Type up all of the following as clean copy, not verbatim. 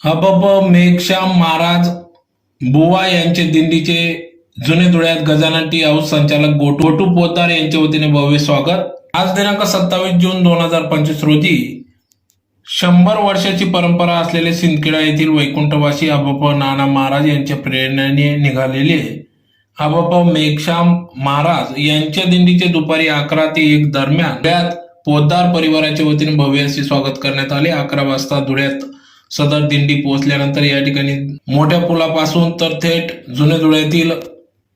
हबप मेघश्याम महाराज बुवा यांचे दिंडीचे जुने धुळ्यात गजानन टी हाऊस संचालक गोटू पोद्दार यांच्या वतीने भव्य स्वागत। आज दिनांक 27 जून 2025 रोजी 100 वर्षाची परंपरा असलेले सिंदखेडा येथील वैकुंठवासी हबप नाना महाराज यांच्या प्रेरणेने निघालेले हबप मेघश्याम महाराज यांच्या दिंडीचे दुपारी 11 ते 1 दरम्यान धुळ्यात पोद्दार परिवाराच्या वतीने भव्य असे स्वागत करण्यात आले। 11 वाजता धुळ्यात सदर दिंडी पोहोचल्यानंतर या ठिकाणी मोठ्या पुलापासून तर थेट जुने धुळ्यातील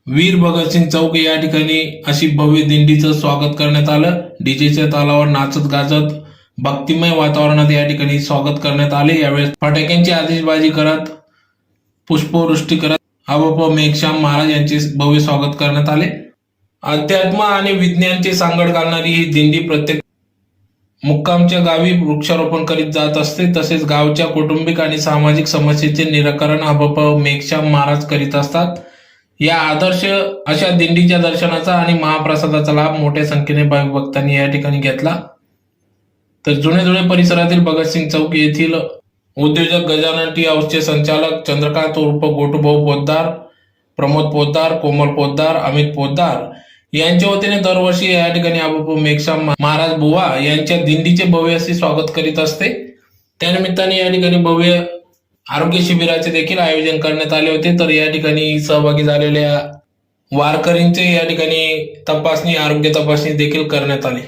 वीर भगतसिंग चौक या ठिकाणी अशी भव्य दिंडीचं स्वागत करण्यात आलं। डीजेच्या तालावर नाचत गाजत भक्तिमय वातावरणात या ठिकाणी स्वागत करण्यात आले। यावेळेस फटाक्यांची आतिषबाजी करत पुष्पवृष्टी करत हबप मेघश्याम महाराज यांचे भव्य स्वागत करण्यात आले। अध्यात्म आणि विज्ञानाची सांगड घालणारी ही दिंडी प्रत्येक मुक्कामच्या गावी वृक्षारोपण करीत जात असते। तसेच गावच्या कौटुंबिक आणि सामाजिक समस्येचे निराकरण हबप मेघश्याम महाराज करीत असतात। या आदर्श अशा दिंडीच्या दर्शनाचा आणि महाप्रसादाचा लाभ मोठ्या संख्येने भाविक भक्तांनी या ठिकाणी घेतला। तर जुने धुळे परिसरातील भगतसिंग चौक येथील उद्योजक गजानन टी हाऊसचे संचालक चंद्रकांत उर्फ गोटूभाऊ पोद्दार, प्रमोद पोद्दार, कोमल पोद्दार, अमित पोद्दार यांच्या वतीने दरवर्षी या ठिकाणी हबप मेघश्याम महाराज बुवा यांच्या दिंडीचे भव्य असे स्वागत करीत असते। त्यानिमित्ताने या ठिकाणी भव्य आरोग्य शिबिराचे देखील आयोजन करण्यात आले होते। तर या ठिकाणी सहभागी झालेल्या वारकरींचे या ठिकाणी तपासणी, आरोग्य तपासणी देखील करण्यात आली।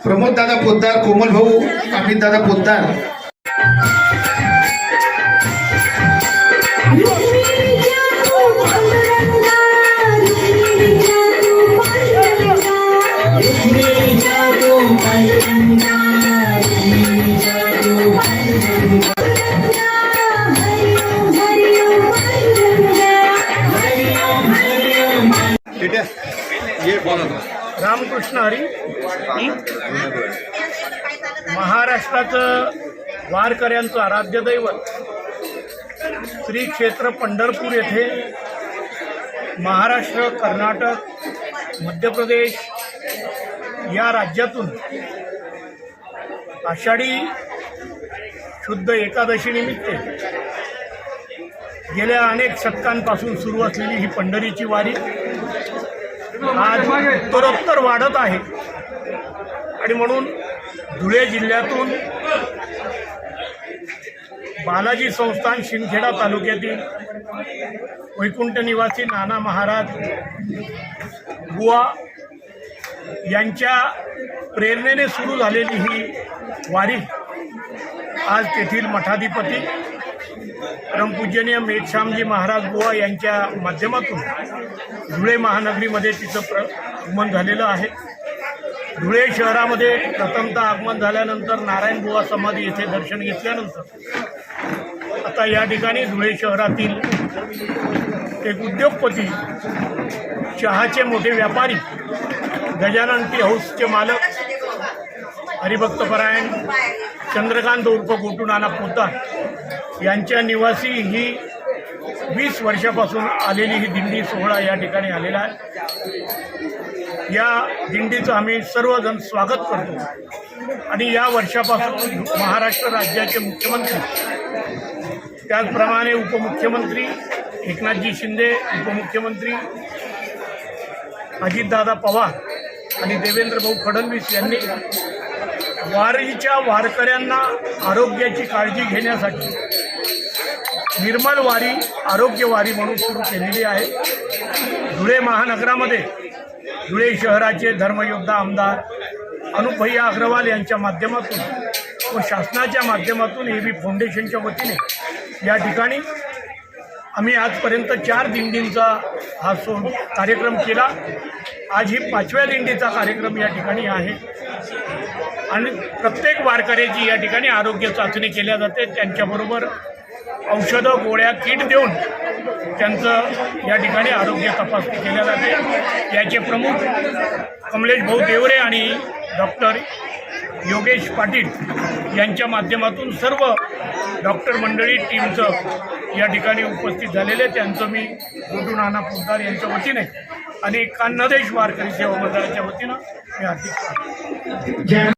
प्रमोद दादा पोद्दार, कोमल भाऊ, अमित दादा पोद्दार। रामकृष्ण हरी। महाराष्ट्राचं वारकऱ्यांचं आराध्य दैवत श्री क्षेत्र पंढरपूर येथे महाराष्ट्र, कर्नाटक, मध्य प्रदेश या राज्यातून आषाढी शुद्ध एकादशी निमित्त गेल्या अनेक शतकांपासून सुरू असलेली ही पंढरीची वारी आज उत्तरोत्तर वाढत आहे। आणि म्हणून धुळे जिल्ह्यातून बालाजी संस्थान सिंदखेडा तालुक्यातील वैकुंठ निवासी नाना महाराज बुवा यांच्या प्रेरणेने सुरू झालेली ही वारी आज तेथील मठाधिपती परमपूजनीय मेघश्यामजी महाराज बुवा यांच्या माध्यमातून धुळे महानगरीमध्ये तिचं आगमन झालेलं आहे। धुळे शहरामध्ये प्रथमतः आगमन झाल्यानंतर नारायण बुवा समाधी येथे दर्शन घेतल्यानंतर आता या ठिकाणी धुळे शहरातील एक उद्योगपती, चहाचे मोठे व्यापारी, गजानन टी हाऊसचे मालक, हरिभक्तपरायण चंद्रकांत उर्फ गोटू नाना पोद्दार यांच्या निवासी ही 20 वर्षापासून आलेली ही दिंडी सोहळा या ठिकाणी आलेला आहे. या दिंडीचं आम्ही सर्वजण स्वागत करतो आणि या वर्षापासून महाराष्ट्र राज्याचे मुख्यमंत्री, त्याचप्रमाणे उपमुख्यमंत्री एकनाथजी शिंदे, उपमुख्यमंत्री अजितदादा पवार आणि देवेंद्र भाऊ फडणवीस यांनी वारीच्या वारकऱ्यांना आरोग्याची काळजी घेण्यासाठी निर्मल वारी, आरोग्य वारी म्हणून सुरू केलेली आहे. धुळे महानगरामध्ये धुळे शहराचे धर्मयोद्धा आमदार अनुपभैया अग्रवाल यांच्या माध्यमातून व शासनाच्या माध्यमातून एबी फाउंडेशनच्या वतीने या ठिकाणी आम्ही आजपर्यंत 4 दिंडींचा हा कार्यक्रम केला. आज ही 5व्या दिंडीचा कार्यक्रम या ठिकाणी आहे आणि प्रत्येक वारकऱ्याची या ठिकाणी आरोग्य चाचणी केल्या जाते. त्यांच्याबरोबर औषधं, गोळ्या, किट देऊन त्यांचं या ठिकाणी आरोग्य तपासणी केल्या जाते. याचे प्रमुख कमलेश भाऊ देवरे आणि डॉक्टर योगेश पाटील यांच्या माध्यमातून सर्व डॉक्टर मंडळी टीमचं या ठिकाणी उपस्थित झालेले. त्यांचं मी गोटू नाना पोद्दार यांच्या वतीने आणि खान्देश वारकरी सेवा मंडळाच्या वतीनं मी हार्दिक